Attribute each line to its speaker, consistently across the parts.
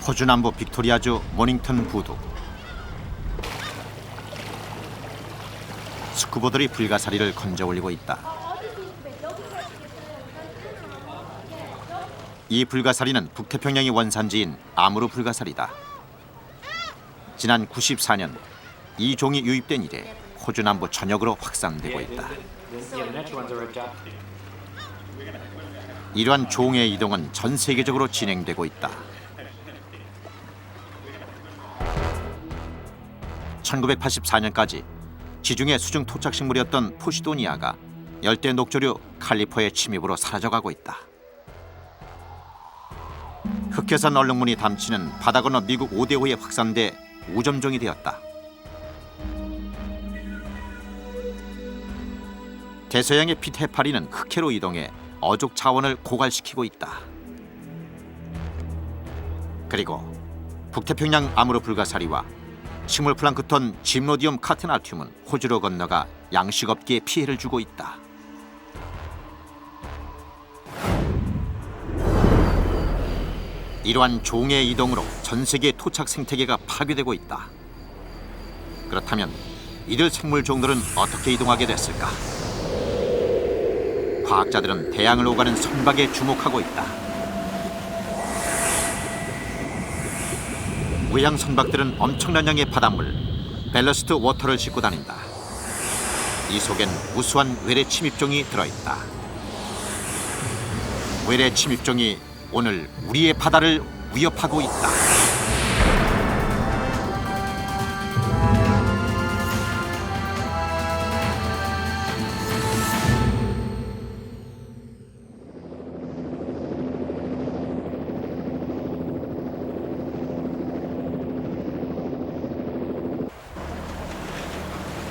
Speaker 1: 호주 남부 빅토리아주 모닝턴 부두. 스쿠버들이 불가사리를 건져 올리고 있다. 이 불가사리는 북태평양의 원산지인 아무르 불가사리다. 지난 94년 이 종이 유입된 이래 호주 남부 전역으로 확산되고 있다. 이러한 종의 이동은 전 세계적으로 진행되고 있다. 1984년까지 지중해 수중 토착식물이었던 포시도니아가 열대 녹조류 칼리포의 침입으로 사라져가고 있다. 흑해산 얼룩무늬 담치는 바다 건너 미국 오데오에 확산돼 우점종이 되었다. 대서양의 빛 해파리는 흑해로 이동해 어족 자원을 고갈시키고 있다. 그리고 북태평양 아무르 불가사리와 식물 플랑크톤 짐노디움 카테나튬은 호주로 건너가 양식업계에 피해를 주고 있다. 이러한 종의 이동으로 전 세계 토착 생태계가 파괴되고 있다. 그렇다면 이들 생물 종들은 어떻게 이동하게 됐을까? 과학자들은 대양을 오가는 선박에 주목하고 있다. 외양 선박들은 엄청난 양의 바닷물, 밸러스트 워터를 싣고 다닌다. 이 속엔 우수한 외래 침입종이 들어있다. 외래 침입종이 오늘 우리의 바다를 위협하고 있다.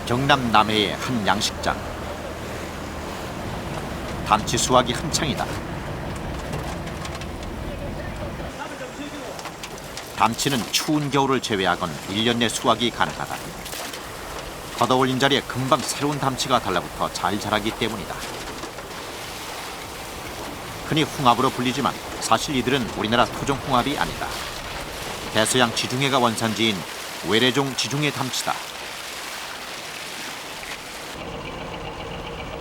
Speaker 1: 경남 남해의 한 양식장. 담치 수확이 한창이다. 담치는 추운 겨울을 제외하곤 1년 내 수확이 가능하다. 걷어올린 자리에 금방 새로운 담치가 달라붙어 잘 자라기 때문이다. 흔히 홍합으로 불리지만 사실 이들은 우리나라 토종 홍합이 아니다. 대서양 지중해가 원산지인 외래종 지중해 담치다.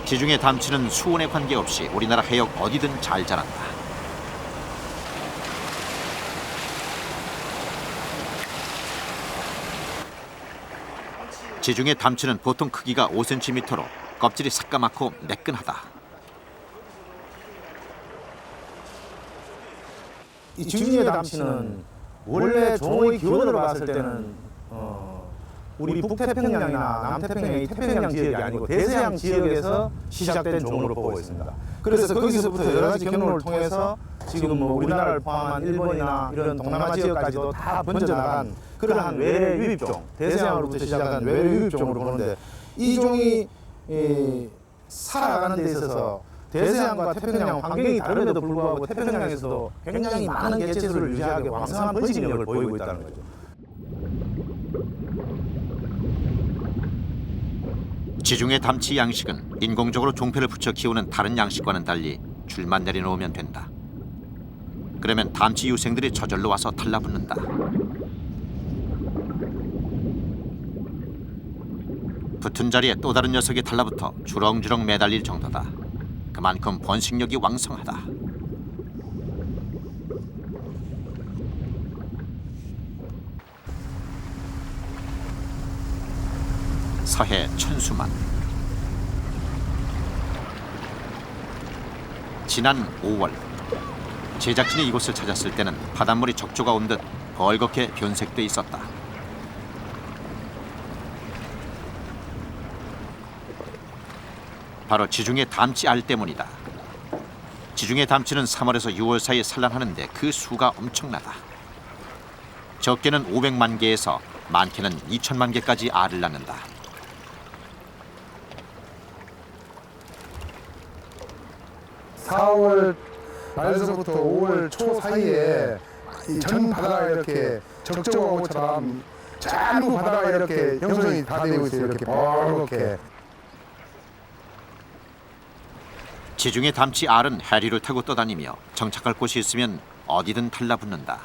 Speaker 1: 지중해 담치는 수온에 관계없이 우리나라 해역 어디든 잘 자란다. 지중해 담치는 보통 크기가 5cm로 껍질이 새까맣고 매끈하다.
Speaker 2: 이 지중해 담치는 원래 종의 기원으로 봤을 때는 우리 북태평양이나 남태평양의 태평양 지역이 아니고 대서양 지역에서 시작된 종으로 보고 있습니다. 그래서 거기서부터 여러 가지 경로를 통해서 지금 뭐 우리나라를 포함한 일본이나 이런 동남아 지역까지도 다 번져나간 그러한 외래 유입종, 대서양으로부터 시작한 외래 유입종으로 보는데 이 종이 살아가는 데 있어서 대서양과 태평양 환경이 다름에도 불구하고 태평양에서도 굉장히 많은 개체수를 유지하게 왕성한 번식 능력을 보이고 있다는 거죠.
Speaker 1: 지중해 담치 양식은 인공적으로 종패를 붙여 키우는 다른 양식과는 달리 줄만 내려놓으면 된다. 그러면 담치 유생들이 저절로 와서 달라붙는다. 붙은 자리에 또 다른 녀석이 달라붙어 주렁주렁 매달릴 정도다. 그만큼 번식력이 왕성하다. 서해 천수만. 지난 5월 제작진이 이곳을 찾았을 때는 바닷물이 적조가 온 듯 벌겋게 변색돼 있었다. 바로 지중해 담치 알 때문이다. 지중해 담치는 3월에서 6월 사이에 산란하는데 그 수가 엄청나다. 적게는 500만 개에서 많게는 2천만 개까지 알을 낳는다.
Speaker 3: 4월 말에서부터 5월 초 사이에 이 전 바다가 이렇게 적조하고처럼 전부 바다가 이렇게 형성이 다 되고 있어요. 이렇게 벌겋게.
Speaker 1: 지중해 담치 알은 해류를 타고 떠다니며 정착할 곳이 있으면 어디든 달라붙는다.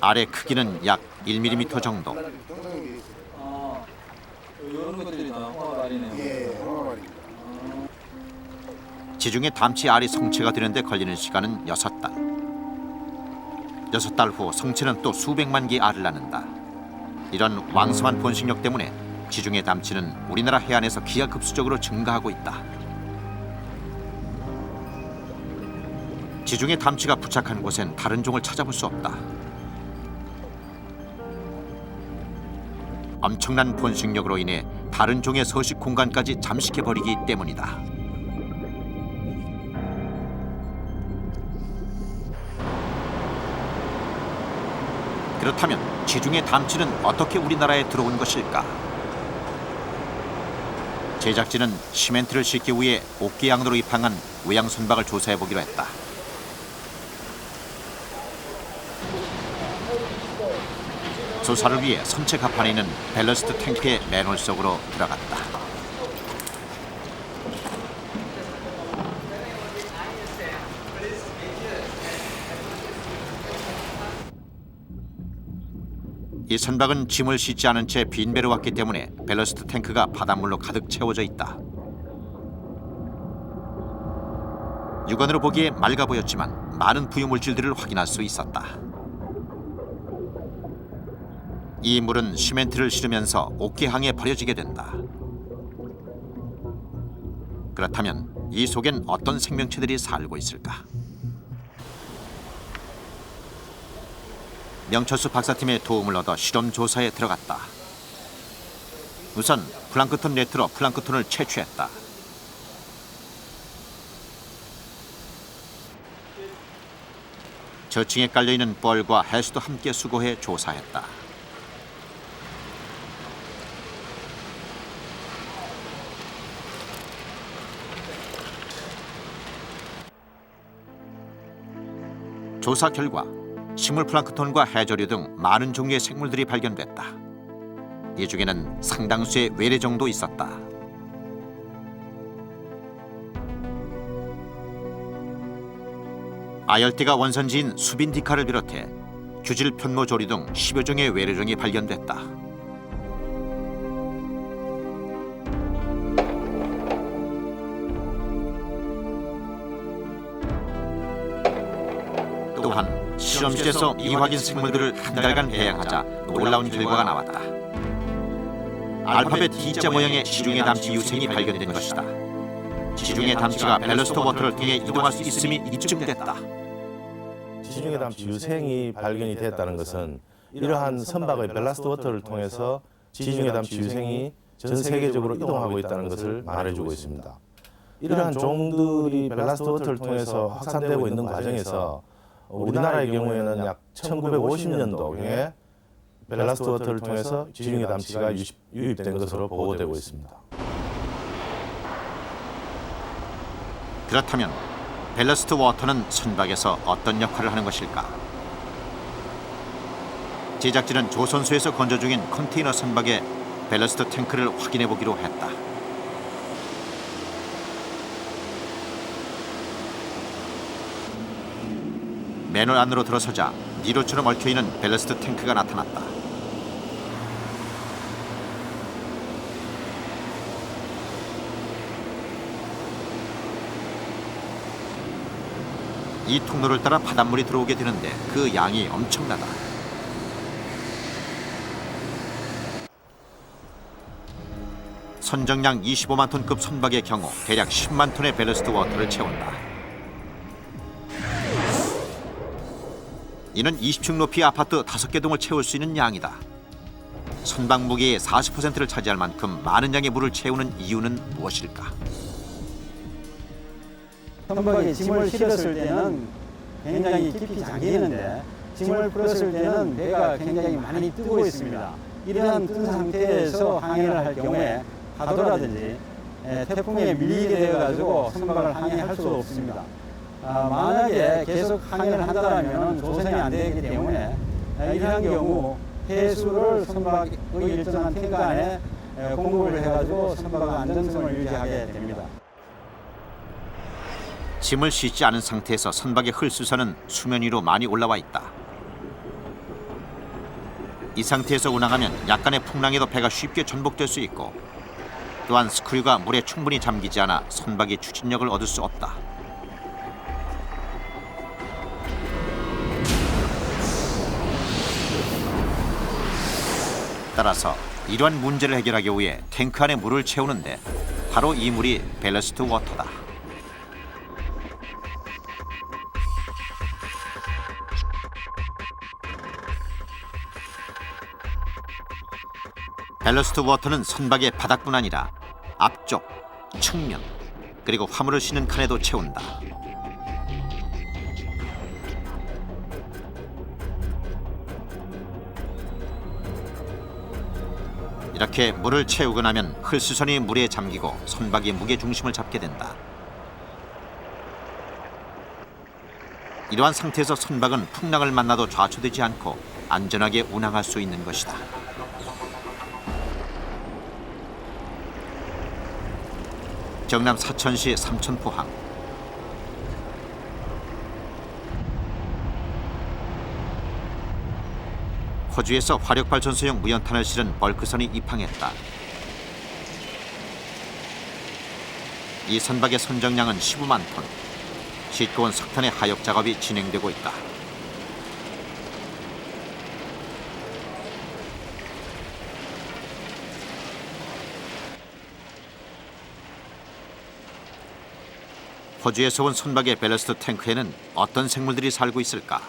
Speaker 1: 알의 크기는 약 1mm 정도.
Speaker 4: 이런 것들이 다 홍합알이네요.
Speaker 3: 예, 홍합알입니다.
Speaker 1: 지중해 담치 알이 성체가 되는데 걸리는 시간은 6달. 6달 후 성체는 또 수백만 개의 알을 낳는다. 이런 왕성한 번식력 때문에 지중해 담치는 우리나라 해안에서 기하급수적으로 증가하고 있다. 지중해 담치가 부착한 곳엔 다른 종을 찾아볼 수 없다. 엄청난 번식력으로 인해 다른 종의 서식 공간까지 잠식해버리기 때문이다. 그렇다면 지중해 담치는 어떻게 우리나라에 들어온 것일까? 제작진은 시멘트를 싣기 위해 옥계양로로 입항한 외양선박을 조사해보기로 했다. 조사를 위해 선체 갑판에 있는 밸러스트 탱크의 맨홀 속으로 들어갔다. 이 선박은 짐을 싣지 않은 채 빈 배로 왔기 때문에 밸러스트 탱크가 바닷물로 가득 채워져 있다. 육안으로 보기에 맑아 보였지만 많은 부유물질들을 확인할 수 있었다. 이 물은 시멘트를 실으면서 옥계항에 버려지게 된다. 그렇다면 이 속엔 어떤 생명체들이 살고 있을까? 명철수 박사팀의 도움을 얻어 실험 조사에 들어갔다. 우선 플랑크톤 네트로 플랑크톤을 채취했다. 저층에 깔려있는 뻘과 해수도 함께 수거해 조사했다. 조사 결과 식물 플랑크톤과 해조류 등 많은 종류의 생물들이 발견됐다. 이 중에는 상당수의 외래종도 있었다. 아열대가 원산지인 수빈디카를 비롯해 규질 편모조리 등 10여 종의 외래종이 발견됐다. 또한 실험실에서 미확인 생물들을 한 달간 배양하자 놀라운 결과가 나왔다. 알파벳 D자 모양의 지중해 담치 유생이 발견된 것이다. 지중해 담치가 밸러스트 워터를 통해 이동할 수 있음이 입증됐다.
Speaker 2: 지중해 담치 유생이 발견이 됐다는 것은 이러한 선박의 밸러스트 워터를 통해서 지중해 담치 유생이 전 세계적으로 이동하고 있다는 것을 말해주고 있습니다. 이러한 종들이 밸러스트 워터를 통해서 확산되고 있는 과정에서 우리나라의 경우에는 약 1950년도경에 밸러스트 워터를 통해서 지중해 담치가 유입된 것으로 보고되고 있습니다.
Speaker 1: 그렇다면 밸러스트 워터는 선박에서 어떤 역할을 하는 것일까? 제작진은 조선소에서 건조 중인 컨테이너 선박의 밸러스트 탱크를 확인해 보기로 했다. 맨홀 안으로 들어서자 니로처럼 얽혀있는 밸러스트 탱크가 나타났다. 이 통로를 따라 바닷물이 들어오게 되는데 그 양이 엄청나다. 선정량 25만 톤급 선박의 경우 대략 10만 톤의 밸러스트 워터를 채운다. 이는 20층 높이 아파트 5개 동을 채울 수 있는 양이다. 선박 무게의 40%를 차지할 만큼 많은 양의 물을 채우는 이유는 무엇일까?
Speaker 4: 선박에 짐을 실었을 때는 굉장히 깊이 잠기는데 짐을 풀었을 때는 배가 굉장히 많이 뜨고 있습니다. 이러한 뜬 상태에서 항해를 할 경우에 파도라든지 태풍에 밀리게 되어가지고 선박을 항해할 수 없습니다. 만약에 계속 항해를 한다면 조선이 안 되기 때문에 이러한 경우 해수를 선박의 일정한 탱크 안에 공급을 해가지고 선박의 안전성을 유지하게 됩니다.
Speaker 1: 짐을 싣지 않은 상태에서 선박의 흙수선은 수면 위로 많이 올라와 있다. 이 상태에서 운항하면 약간의 풍랑에도 배가 쉽게 전복될 수 있고 또한 스크류가 물에 충분히 잠기지 않아 선박이 추진력을 얻을 수 없다. 따라서 이러한 문제를 해결하기 위해 탱크 안에 물을 채우는데 바로 이 물이 밸러스트 워터다. 밸러스트 워터는 선박의 바닥뿐 아니라 앞쪽, 측면, 그리고 화물을 싣는 칸에도 채운다. 이렇게 물을 채우고 나면 흘수선이 물에 잠기고 선박이 무게 중심을 잡게 된다. 이러한 상태에서 선박은 풍랑을 만나도 좌초되지 않고 안전하게 운항할 수 있는 것이다. 경남 사천시 삼천포항. 호주에서 화력발전소용 무연탄을 실은 벌크선이 입항했다. 이 선박의 선정량은 15만 톤. 싣고 온 석탄의 하역 작업이 진행되고 있다. 호주에서 온 선박의 밸러스트 탱크에는 어떤 생물들이 살고 있을까?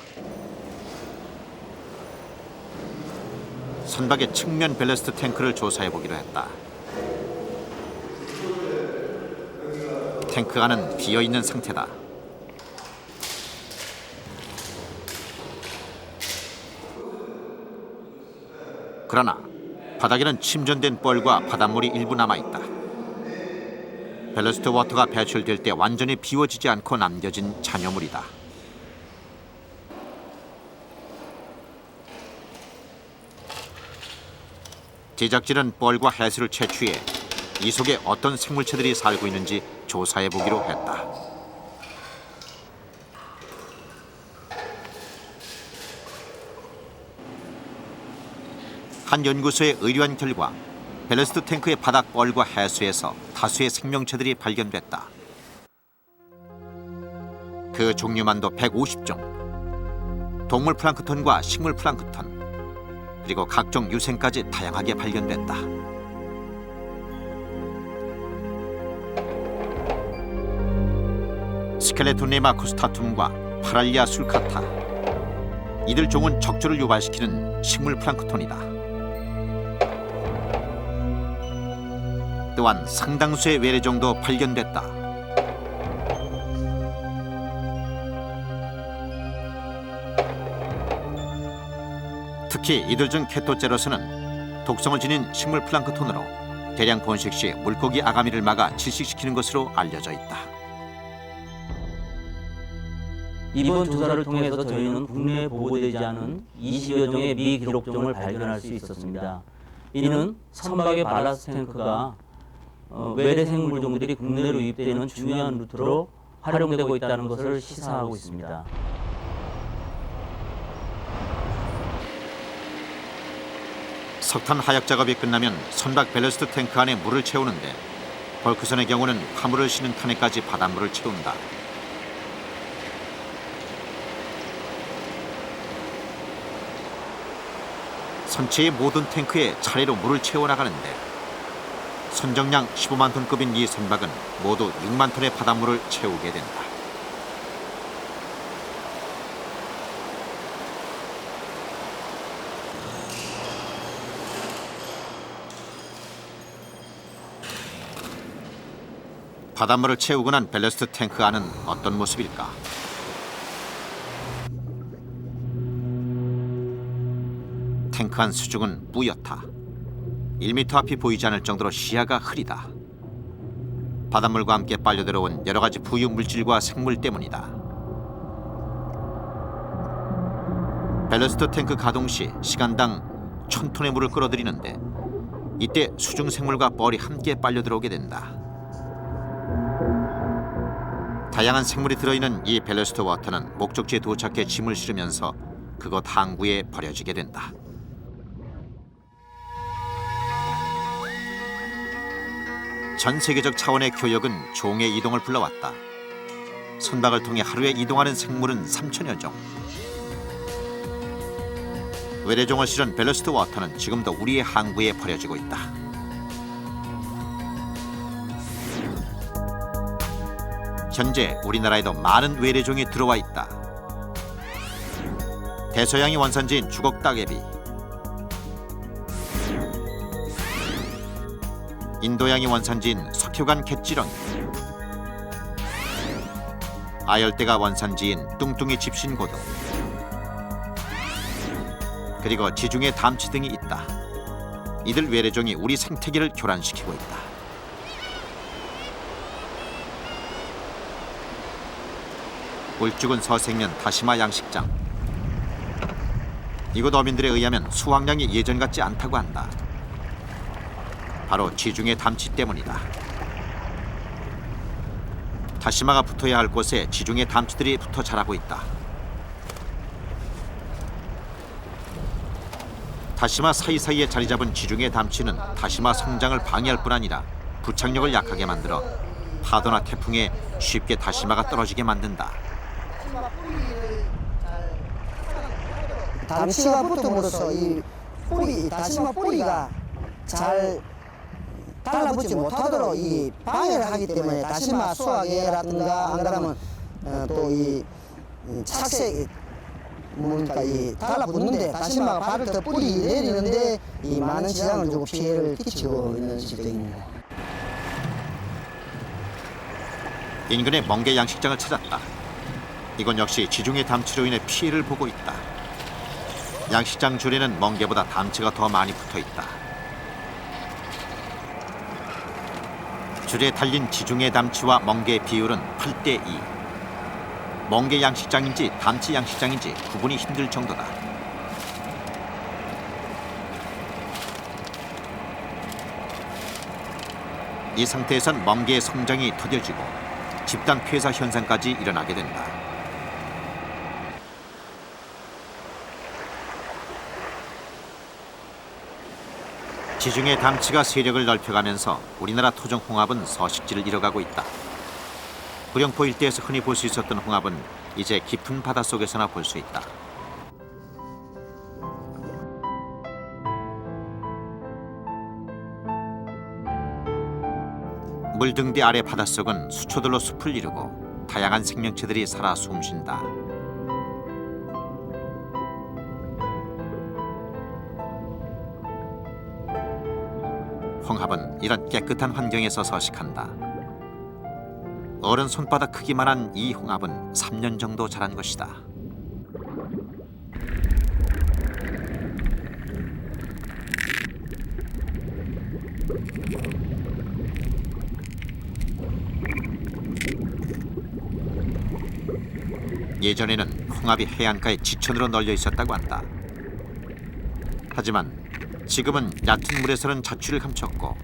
Speaker 1: 선박의 측면 밸러스트 탱크를 조사해 보기로 했다. 탱크 안은 비어 있는 상태다. 그러나 바닥에는 침전된 뻘과 바닷물이 일부 남아 있다. 밸러스트 워터가 배출될 때 완전히 비워지지 않고 남겨진 잔여물이다. 제작진은 뻘과 해수를 채취해 이 속에 어떤 생물체들이 살고 있는지 조사해 보기로 했다. 한 연구소에 의뢰한 결과 밸러스트 탱크의 바닥 뻘과 해수에서 다수의 생명체들이 발견됐다. 그 종류만도 150종. 동물 플랑크톤과 식물 플랑크톤, 그리고 각종 유생까지 다양하게 발견됐다. 스켈레톤네마 코스타툼과 파랄리아 술카타. 이들 종은 적조를 유발시키는 식물 플랑크톤이다. 또한 상당수의 외래종도 발견됐다. 특히 이들 중 케토제로스는 독성을 지닌 식물 플랑크톤으로 대량 번식 시 물고기 아가미를 막아 질식시키는 것으로 알려져 있다.
Speaker 5: 이번 조사를 통해서 저희는 국내에 보고되지 않은 20여 종의 미기록종을 발견할 수 있었습니다. 이는 선박의 발라스트 탱크가 외래 생물종들이 국내로 유입되는 중요한 루트로 활용되고 있다는 것을 시사하고 있습니다.
Speaker 1: 석탄 하역 작업이 끝나면 선박 밸러스트 탱크 안에 물을 채우는데 벌크선의 경우는 화물을 싣는 칸에까지 바닷물을 채운다. 선체의 모든 탱크에 차례로 물을 채워나가는데 선정량 15만 톤급인 이 선박은 모두 6만 톤의 바닷물을 채우게 된다. 바닷물을 채우고 난 밸러스트 탱크 안은 어떤 모습일까? 탱크 안 수중은 뿌옇다. 1m 앞이 보이지 않을 정도로 시야가 흐리다. 바닷물과 함께 빨려들어온 여러 가지 부유 물질과 생물 때문이다. 밸러스트 탱크 가동 시 시간당 1000톤의 물을 끌어들이는데 이때 수중 생물과 뻘이 함께 빨려들어오게 된다. 다양한 생물이 들어있는 이 밸러스트 워터는 목적지에 도착해 짐을 실으면서 그곳 항구에 버려지게 된다. 전 세계적 차원의 교역은 종의 이동을 불러왔다. 선박을 통해 하루에 이동하는 생물은 3천여 종. 외래종을 실은 밸러스트 워터는 지금도 우리의 항구에 버려지고 있다. 현재 우리나라에도 많은 외래종이 들어와 있다. 대서양이 원산지인 주걱 따개비, 인도양이 원산지인 석유관 갯지렁이, 아열대가 원산지인 뚱뚱이 집신고등, 그리고 지중해 담치 등이 있다. 이들 외래종이 우리 생태계를 교란시키고 있다. 울죽은 서생면 다시마 양식장. 이곳 어민들에 의하면 수확량이 예전 같지 않다고 한다. 바로 지중해 담치 때문이다. 다시마가 붙어야 할 곳에 지중해 담치들이 붙어 자라고 있다. 다시마 사이사이에 자리 잡은 지중해 담치는 다시마 성장을 방해할 뿐 아니라 부착력을 약하게 만들어 파도나 태풍에 쉽게 다시마가 떨어지게 만든다.
Speaker 6: 담치가 붙음으로써 이 뿌리, 다시마 뿌리가 잘 달라붙지 못하도록 이 방해를 하기 때문에 다시마 수확에라든가 안 그러면 또 이 착색 뭔가 이 달라붙는데 다시마가 발을 더 뿌리 내리는데 이 많은 지장을 주고 피해를 끼치고 있는 실정입니다.
Speaker 1: 인근의 멍게 양식장을 찾았다. 이건 역시 지중해 담치로 인해 피해를 보고 있다. 양식장 줄에는 멍게보다 담치가 더 많이 붙어 있다. 줄에 달린 지중해 담치와 멍게의 비율은 8대 2. 멍게 양식장인지 담치 양식장인지 구분이 힘들 정도다. 이 상태에선 멍게의 성장이 더뎌지고 집단 폐사 현상까지 일어나게 된다. 지중해 담치가 세력을 넓혀가면서 우리나라 토종 홍합은 서식지를 잃어가고 있다. 구룡포 일대에서 흔히 볼 수 있었던 홍합은 이제 깊은 바닷속에서나 볼 수 있다. 물등대 아래 바닷속은 수초들로 숲을 이루고 다양한 생명체들이 살아 숨쉰다. 홍합은 이런 깨끗한 환경에서 서식한다. 어른 손바닥 크기만한 이 홍합은 3년 정도 자란 것이다. 예전에는 홍합이 해안가에 지천으로 널려 있었다고 한다. 하지만 지금은 얕은 물에서는 자취를 감췄고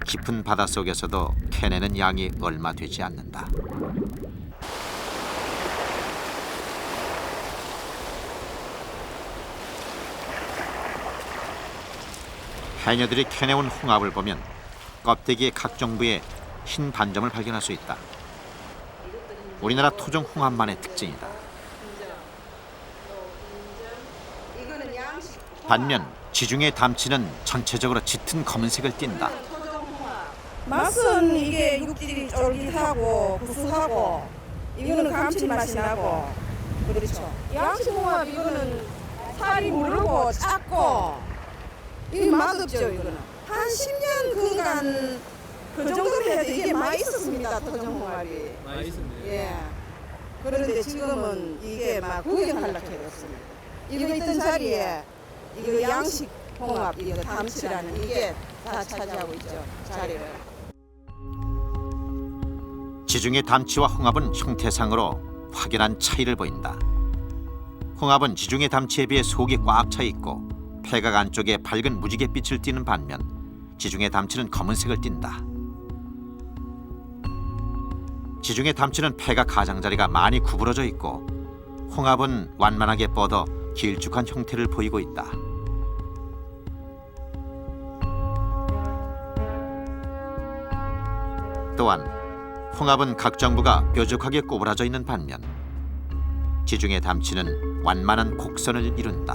Speaker 1: 깊은 바닷속에서도 캐내는 양이 얼마 되지 않는다. 해녀들이 캐내온 홍합을 보면 껍데기의 각종 부에 흰 반점을 발견할 수 있다. 우리나라 토종 홍합만의 특징이다. 반면 지중해 담치는 전체적으로 짙은 검은색을 띈다.
Speaker 7: 맛은 이게 육질이 쫄깃하고 구수하고 이거는 감칠맛이 나고 그렇죠. 양식홍합 이거는 살이 무르고 작고 이게 맛없죠. 이거는 한 10년 그간 그 정도로 해도 이게 맛있었습니다. 토종홍합이 맛있습니다. 예. 그런데 지금은 이게 막 구경하려고 해봤습니다. 이거 있던 자리에 이거 양식홍합 이거 담치라는 이게 다 차지하고 있죠. 자리를.
Speaker 1: 지중해 담치와 홍합은 형태상으로 확연한 차이를 보인다. 홍합은 지중해 담치에 비해 속이 꽉 차 있고 폐각 안쪽에 밝은 무지갯빛을 띠는 반면 지중해 담치는 검은색을 띈다. 지중해 담치는 폐가 가장자리가 많이 구부러져 있고 홍합은 완만하게 뻗어 길쭉한 형태를 보이고 있다. 또한 홍합은 각 정부가 뾰족하게 꼬부라져 있는 반면 지중해 담치는 완만한 곡선을 이룬다.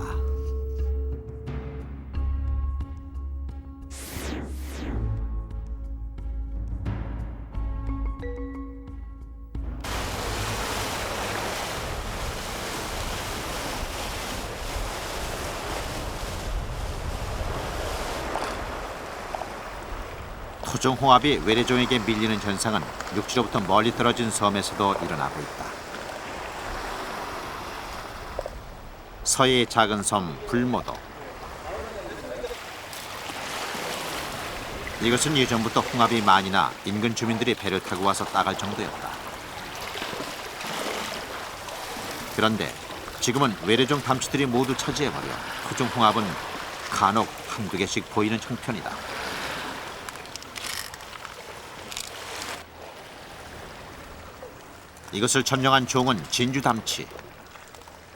Speaker 1: 토종홍합이 외래종에게 밀리는 현상은 육지로부터 멀리 떨어진 섬에서도 일어나고 있다. 서해의 작은 섬 불모도. 이것은 예전부터 홍합이 많이 나 인근 주민들이 배를 타고 와서 따갈 정도였다. 그런데 지금은 외래종 담치들이 모두 차지해버려 토종 홍합은 간혹 한두 개씩 보이는 형편이다. 이것을 점령한 종은 진주 담치.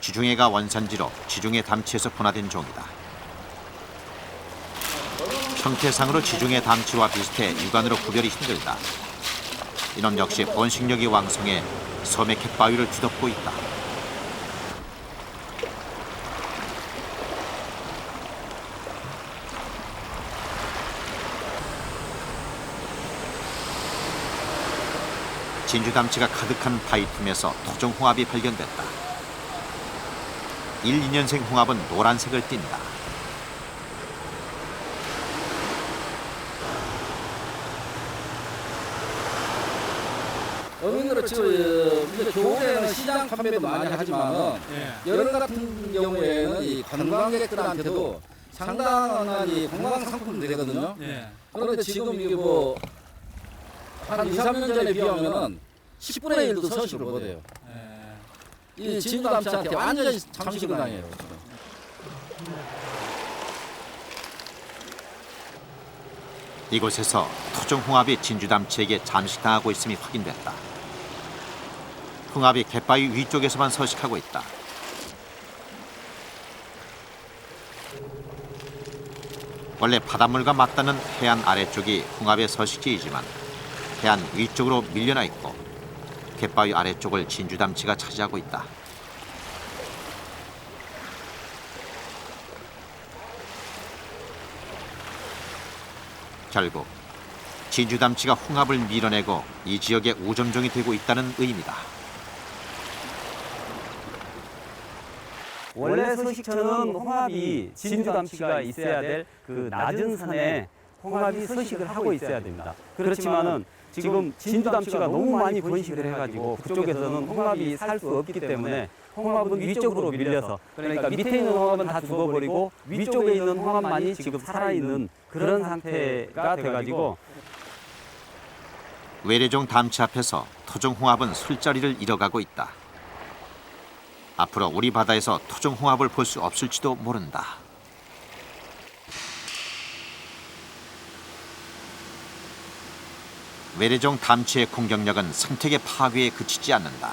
Speaker 1: 지중해가 원산지로 지중해 담치에서 분화된 종이다. 형태상으로 지중해 담치와 비슷해 육안으로 구별이 힘들다. 이놈 역시 번식력이 왕성해 섬의 갯바위를 뒤덮고 있다. 진주 담치가 가득한 바위 틈에서 토종 홍합이 발견됐다. 1, 2년생 홍합은 노란색을 띈다.
Speaker 8: 어민으로 지금 이제 겨울에는 시장 판매도 많이 하지만은 여름 같은 경우에는 이 관광객들한테도 상당한 이 관광 상품이 되거든요. 그런데 지금 이게 뭐 한 2, 3년 전에 비하면은 10분의 1도 서식을 못해요. 이 진주 담치한테 완전히 잠식을 당해요.
Speaker 1: 이곳에서 토종 홍합이 진주 담치에게 잠식당하고 있음이 확인됐다. 홍합이 갯바위 위쪽에서만 서식하고 있다. 원래 바닷물과 맞닿는 해안 아래쪽이 홍합의 서식지이지만 해안 위쪽으로 밀려나 있고 갯바위 아래쪽을 진주 담치가 차지하고 있다. 결국 진주 담치가 홍합을 밀어내고 이 지역의 우점종이 되고 있다는 의미다.
Speaker 5: 원래 서식처는 홍합이 진주 담치가 있어야 될 그 낮은 산에 홍합이 서식을 하고 있어야 됩니다. 그렇지만은 지금 진주 담치가 너무 많이 번식을 해가지고 그쪽에서는 홍합이 살 수 없기 때문에 홍합은 위쪽으로 밀려서, 그러니까 밑에 있는 홍합은 다 죽어버리고 위쪽에 있는 홍합만이 지금 살아있는 그런 상태가 돼가지고
Speaker 1: 외래종 담치 앞에서 토종 홍합은 술자리를 잃어가고 있다. 앞으로 우리 바다에서 토종 홍합을 볼 수 없을지도 모른다. 외래종 담치의 공격력은 생태계 파괴에 그치지 않는다.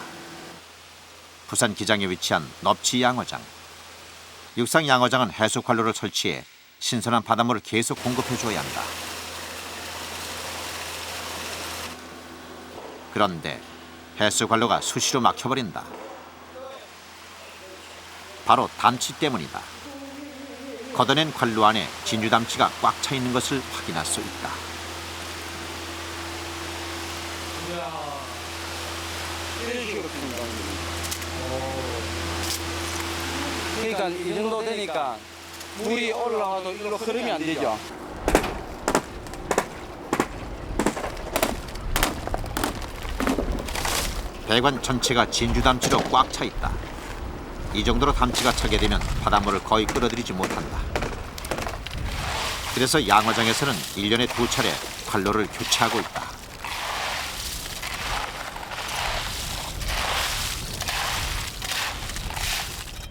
Speaker 1: 부산 기장에 위치한 넙치 양어장. 육상 양어장은 해수 관로를 설치해 신선한 바닷물을 계속 공급해줘야 한다. 그런데 해수 관로가 수시로 막혀버린다. 바로 담치 때문이다. 걷어낸 관로 안에 진주 담치가 꽉 차 있는 것을 확인할 수 있다.
Speaker 8: 그러니까 이 정도 되니까 물이 올라와도 이리로 흐르면 안 되죠.
Speaker 1: 배관 전체가 진주 담치로 꽉 차 있다. 이 정도로 담치가 차게 되면 바닷물을 거의 끌어들이지 못한다. 그래서 양어장에서는 1년에 2차례 관로를 교체하고 있다.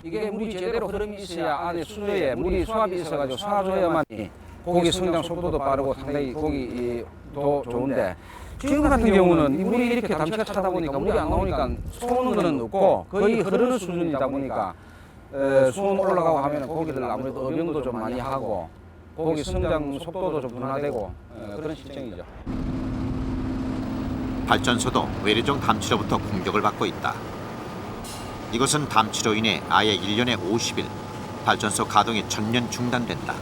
Speaker 8: 이게 물이 제대로 흐름이 있어야 안에 수조에 물이 수압이 있어가지고 쏴줘야만 고기 성장 속도도 빠르고 상당히 고기도 좋은데, 지금 같은 경우는 이 물이 이렇게 담치가 차다 보니까 물이 안 나오니까 쏘는 거는 없고 거의 흐르는 수준이다 보니까 수온 올라가고 하면 고기들 아무래도 어병도 좀 많이 하고 고기 성장 속도도 좀 둔화되고 그런 실정이죠.
Speaker 1: 발전소도 외래종 담치로부터 공격을 받고 있다. 이것은 담치로 인해 아예 1년에 50일 발전소 가동이 전면 중단된다.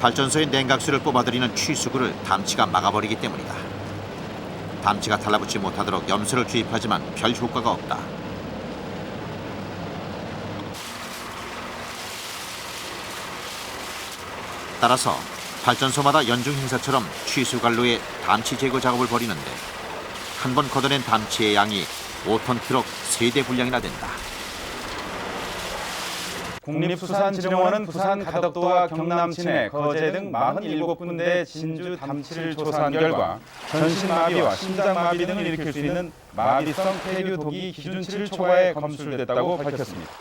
Speaker 1: 발전소의 냉각수를 뽑아들이는 취수구를 담치가 막아버리기 때문이다. 담치가 달라붙지 못하도록 염소를 주입하지만 별 효과가 없다. 따라서 발전소마다 연중 행사처럼 취수관로에 담치 제거 작업을 벌이는데 한 번 걷어낸 담치의 양이 5톤 트럭 3대 분량이나 된다.
Speaker 9: 국립수산진흥원은 부산 가덕도와 경남 진해, 거제 등 47군데 진주 담치를 조사한 결과 전신마비와 심장마비 등을 일으킬 수 있는 마비성 폐류 독이 기준치를 초과해 검출됐다고 밝혔습니다.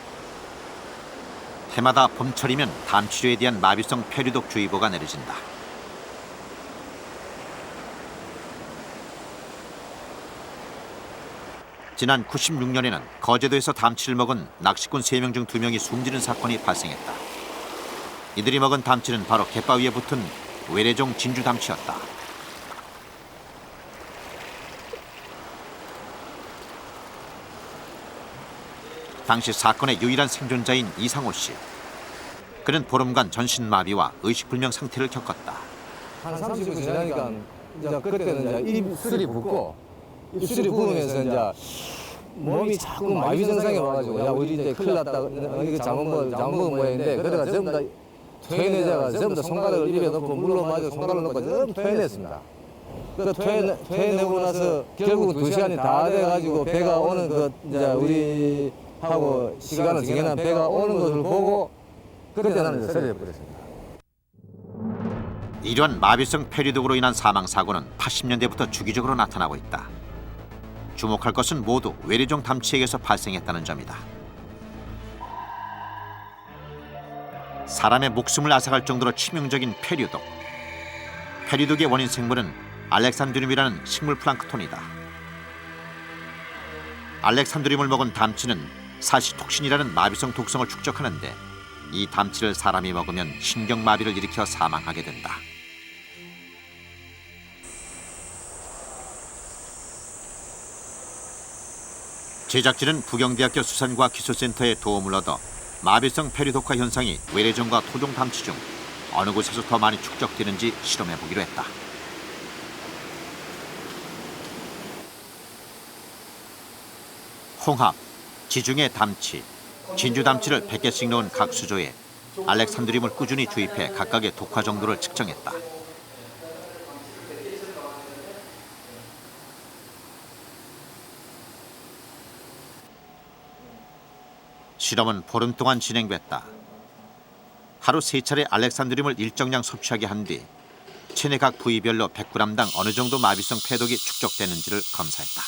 Speaker 1: 해마다 봄철이면 담치류에 대한 마비성 폐류독 주의보가 내려진다. 지난 96년에는 거제도에서 담치를 먹은 낚시꾼 3명 중 2명이 숨지는 사건이 발생했다. 이들이 먹은 담치는 바로 갯바위에 붙은 외래종 진주 담치였다. 당시 사건의 유일한 생존자인 이상호 씨. 그는 보름간 전신마비와 의식불명 상태를 겪었다.
Speaker 10: 한 30분 지나니까 이제 그때는 이제 입술이 붓고 입술이 부으면서 이제 몸이 자꾸 마비 증상이 와가지고 야 우리 이제 큰일 났다 이게 잘못 먹은 모양인데 그러다가 전부 다 토해내자가 전부 다 손가락을 입에 넣고 물로 마저 손가락을 넣고 전부 토해냈습니다. 그 토해내고 나서 결국 2시간이 다 돼가지고 배가 오는 그 이제 우리 하고 시간을 정해놓은 배가 오는 것을 보고 그때 나는 쓰러져 버렸습니다.
Speaker 1: 이러한 마비성 폐류독으로 인한 사망 사고는 80년대부터 주기적으로 나타나고 있다. 주목할 것은 모두 외래종 담치에게서 발생했다는 점이다. 사람의 목숨을 앗아갈 정도로 치명적인 폐류독. 폐류독의 원인 생물은 알렉산드림이라는 식물 플랑크톤이다. 알렉산드림을 먹은 담치는 사시톡신이라는 마비성 독성을 축적하는데 이 담치를 사람이 먹으면 신경마비를 일으켜 사망하게 된다. 제작진은 부경대학교 수산과학 기술센터의 도움을 얻어 마비성 폐류독화 현상이 외래종과 토종 담치 중 어느 곳에서 더 많이 축적되는지 실험해 보기로 했다. 홍합, 지중해 담치, 진주 담치를 100개씩 넣은 각 수조에 알렉산드림을 꾸준히 주입해 각각의 독화 정도를 측정했다. 실험은 보름 동안 진행됐다. 하루 3차례 알렉산드림을 일정량 섭취하게 한 뒤 체내 각 부위별로 100g당 어느 정도 마비성 폐독이 축적되는지를 검사했다.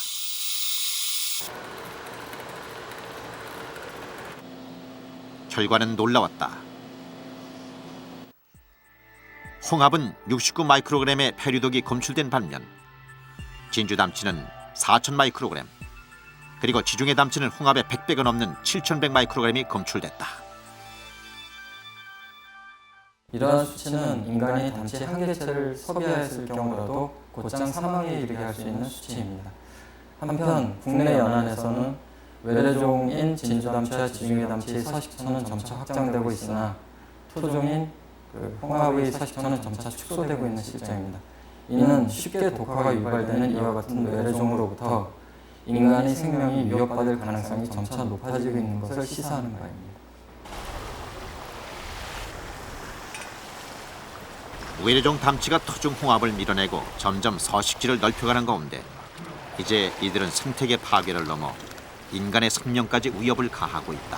Speaker 1: 결과는 놀라웠다. 홍합은 69 마이크로그램의 폐류독이 검출된 반면 진주 담치는 4,000 마이크로그램, 그리고 지중해 담치는 홍합의 100배가 넘는 7,100 마이크로그램이 검출됐다.
Speaker 11: 이러한 수치는 인간이 담치 한 개체를 섭외했을 경우라도 곧장 사망에 이르게 할 수 있는 수치입니다. 한편 국내 연안에서는 외래종인 진주담치와 지중해 담치의 서식처는 점차 확장되고 있으나 토종인 홍합의 서식처는 점차 축소되고 있는 실정입니다. 이는 쉽게 독화가 유발되는 이와 같은 외래종으로부터 인간의 생명이 위협받을 가능성이 점차 높아지고 있는 것을 시사하는 바입니다.
Speaker 1: 외래종 담치가 토종 홍합을 밀어내고 점점 서식지를 넓혀가는 가운데 이제 이들은 생태계 파괴를 넘어 인간의 생명까지 위협을 가하고 있다.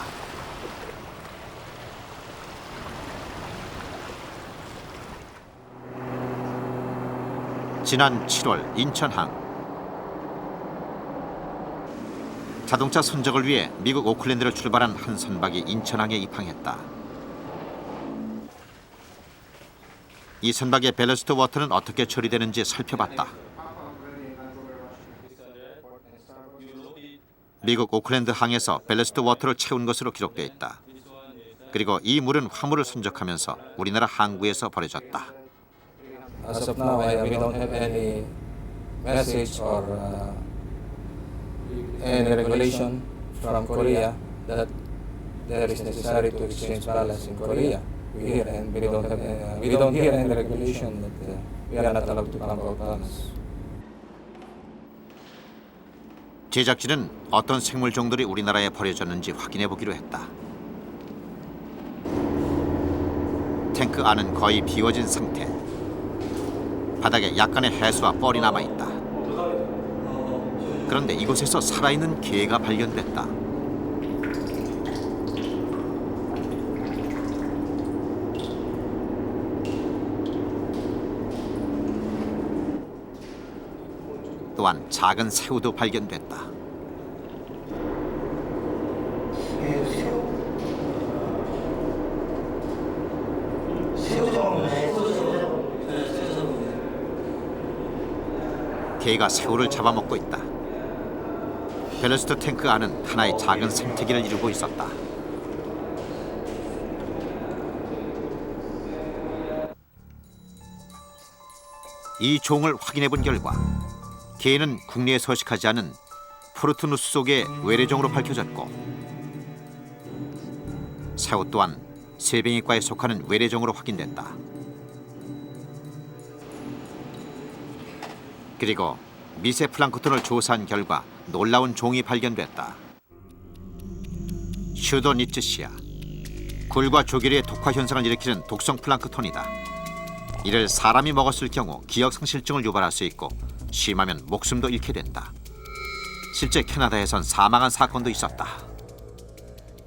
Speaker 1: 지난 7월 인천항. 자동차 선적을 위해 미국 오클랜드를 출발한 한 선박이 인천항에 입항했다. 이 선박의 밸러스트 워터는 어떻게 처리되는지 살펴봤다. 미국 오클랜드 항에서 밸러스트 워터를 채운 것으로 기록되어 있다. 그리고 이 물은 화물을 선적하면서 우리나라 항구에서 버려졌다.
Speaker 11: as of now, we don't have any message or any regulation from Korea that there is necessary to exchange ballots in Korea. We don't hear any regulation that we are not allowed to pump out ballots.
Speaker 1: 제작진은 어떤 생물 종들이 우리나라에 버려졌는지 확인해 보기로 했다. 탱크 안은 거의 비워진 상태. 바닥에 약간의 해수와 뻘이 남아 있다. 그런데 이곳에서 살아있는 개가 발견됐다. 또한 작은 새우도 발견됐다. 개가 새우를 잡아먹고 있다. 밸러스트 탱크 안은 하나의 작은 생태계를 이루고 있었다. 이 종을 확인해 본 결과 개는 국내에 서식하지 않은 포르투누스 속의 외래종으로 밝혀졌고, 새우 또한 쇠뱅이과에 속하는 외래종으로 확인됐다. 그리고 미세 플랑크톤을 조사한 결과 놀라운 종이 발견됐다. 슈도니츠시아, 굴과 조개류의 독화 현상을 일으키는 독성 플랑크톤이다. 이를 사람이 먹었을 경우 기억상실증을 유발할 수 있고 심하면 목숨도 잃게 된다. 실제 캐나다에선 사망한 사건도 있었다.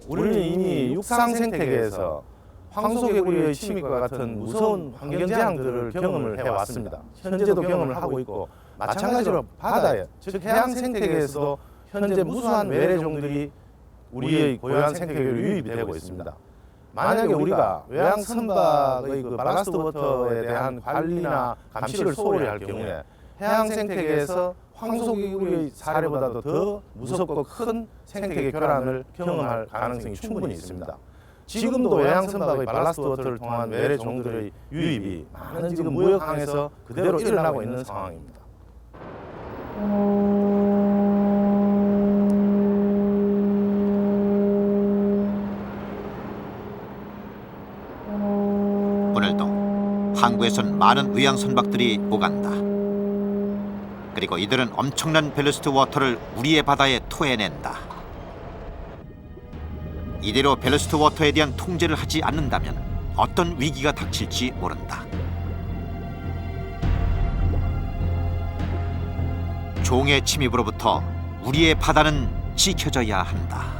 Speaker 2: 우리는 이미 육상 생태계에서 황소개구리의 침입과 같은 무서운 환경 재앙들을 경험을 해왔습니다. 현재도 경험을 하고 있고, 마찬가지로 바다에, 즉 해양 생태계에서도 현재 무수한 외래종들이 우리의 고유한 생태계로 유입이 되고 있습니다. 만약에 우리가 외양 선박의 그 발라스트 워터에 대한 관리나 감시를 소홀히 할 경우에 해양 생태계에서 황소개구리의 사례보다도 더 무섭고 큰 생태계 교란을 경험할 가능성이 충분히 있습니다. 지금도 외양 선박의 발라스트 워터를 통한 외래 종들의 유입이 많은 지금 무역항에서 그대로 일어나고 있는 상황입니다.
Speaker 1: 오늘도 항구에선 많은 의양 선박들이 오간다. 그리고 이들은 엄청난 밸러스트 워터를 우리의 바다에 토해낸다. 이대로 밸러스트 워터에 대한 통제를 하지 않는다면 어떤 위기가 닥칠지 모른다. 종의 침입으로부터 우리의 바다는 지켜져야 한다.